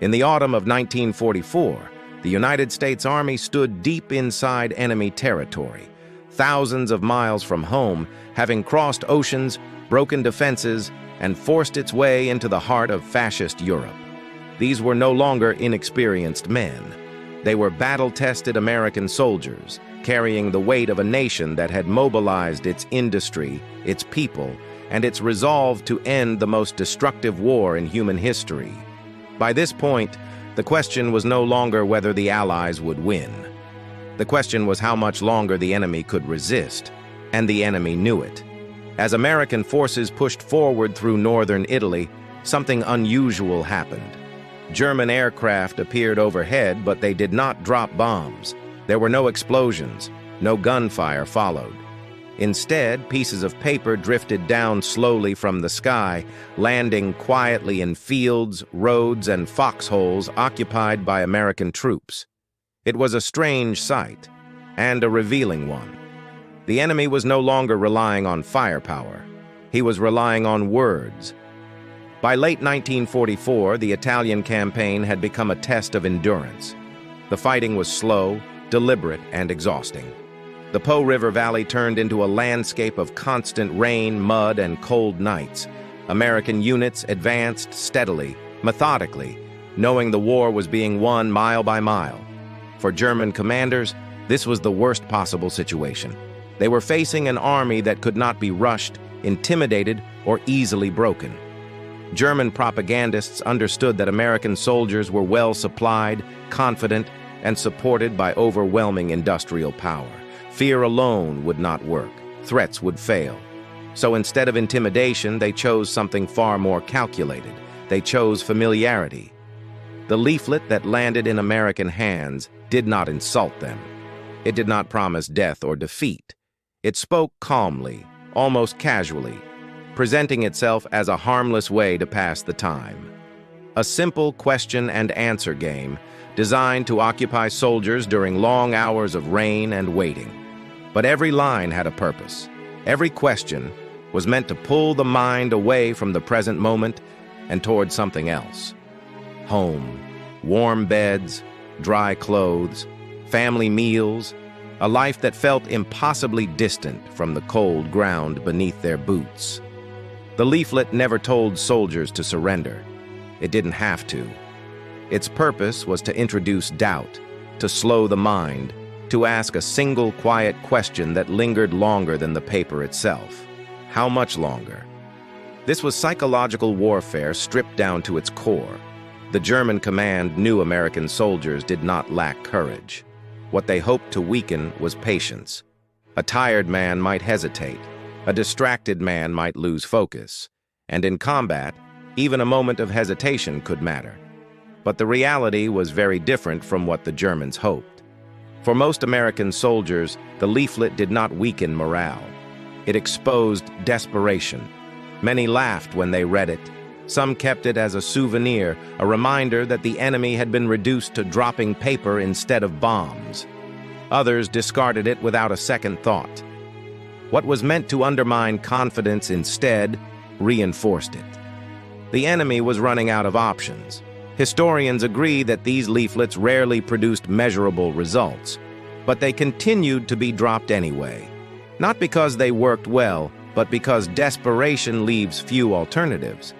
In the autumn of 1944, the United States Army stood deep inside enemy territory, thousands of miles from home, having crossed oceans, broken defenses, and forced its way into the heart of fascist Europe. These were no longer inexperienced men. They were battle-tested American soldiers, carrying the weight of a nation that had mobilized its industry, its people, and its resolve to end the most destructive war in human history. By this point, the question was no longer whether the Allies would win. The question was how much longer the enemy could resist, and the enemy knew it. As American forces pushed forward through northern Italy, something unusual happened. German aircraft appeared overhead, but they did not drop bombs. There were no explosions, no gunfire followed. Instead, pieces of paper drifted down slowly from the sky, landing quietly in fields, roads, and foxholes occupied by American troops. It was a strange sight, and a revealing one. The enemy was no longer relying on firepower. He was relying on words. By late 1944, the Italian campaign had become a test of endurance. The fighting was slow, deliberate, and exhausting. The Po River Valley turned into a landscape of constant rain, mud, and cold nights. American units advanced steadily, methodically, knowing the war was being won mile by mile. For German commanders, this was the worst possible situation. They were facing an army that could not be rushed, intimidated, or easily broken. German propagandists understood that American soldiers were well supplied, confident, and supported by overwhelming industrial power. Fear alone would not work. Threats would fail. So instead of intimidation, they chose something far more calculated. They chose familiarity. The leaflet that landed in American hands did not insult them. It did not promise death or defeat. It spoke calmly, almost casually, presenting itself as a harmless way to pass the time. A simple question-and-answer game designed to occupy soldiers during long hours of rain and waiting. But every line had a purpose. Every question was meant to pull the mind away from the present moment and toward something else. Home, warm beds, dry clothes, family meals, a life that felt impossibly distant from the cold ground beneath their boots. The leaflet never told soldiers to surrender. It didn't have to. Its purpose was to introduce doubt, to slow the mind, to ask a single quiet question that lingered longer than the paper itself. How much longer? This was psychological warfare stripped down to its core. The German command knew American soldiers did not lack courage. What they hoped to weaken was patience. A tired man might hesitate. A distracted man might lose focus. And in combat, even a moment of hesitation could matter. But the reality was very different from what the Germans hoped. For most American soldiers, the leaflet did not weaken morale. It exposed desperation. Many laughed when they read it. Some kept it as a souvenir, a reminder that the enemy had been reduced to dropping paper instead of bombs. Others discarded it without a second thought. What was meant to undermine confidence instead reinforced it. The enemy was running out of options. Historians agree that these leaflets rarely produced measurable results, but they continued to be dropped anyway. Not because they worked well, but because desperation leaves few alternatives.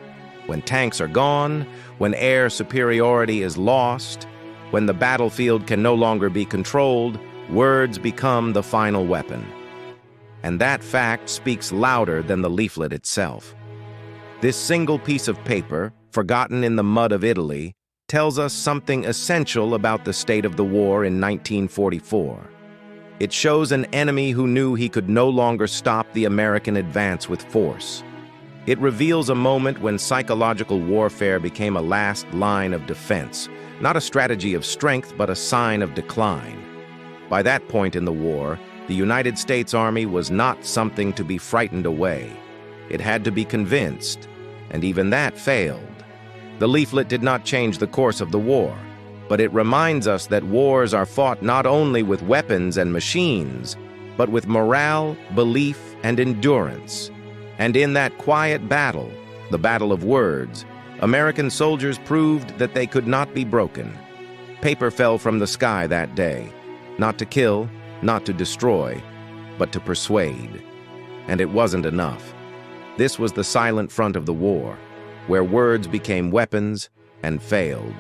When tanks are gone, when air superiority is lost, when the battlefield can no longer be controlled, words become the final weapon. And that fact speaks louder than the leaflet itself. This single piece of paper, forgotten in the mud of Italy, tells us something essential about the state of the war in 1944. It shows an enemy who knew he could no longer stop the American advance with force. It reveals a moment when psychological warfare became a last line of defense, not a strategy of strength, but a sign of decline. By that point in the war, the United States Army was not something to be frightened away. It had to be convinced, and even that failed. The leaflet did not change the course of the war, but it reminds us that wars are fought not only with weapons and machines, but with morale, belief, and endurance. And in that quiet battle, the battle of words, American soldiers proved that they could not be broken. Paper fell from the sky that day, not to kill, not to destroy, but to persuade. And it wasn't enough. This was the silent front of the war, where words became weapons and failed.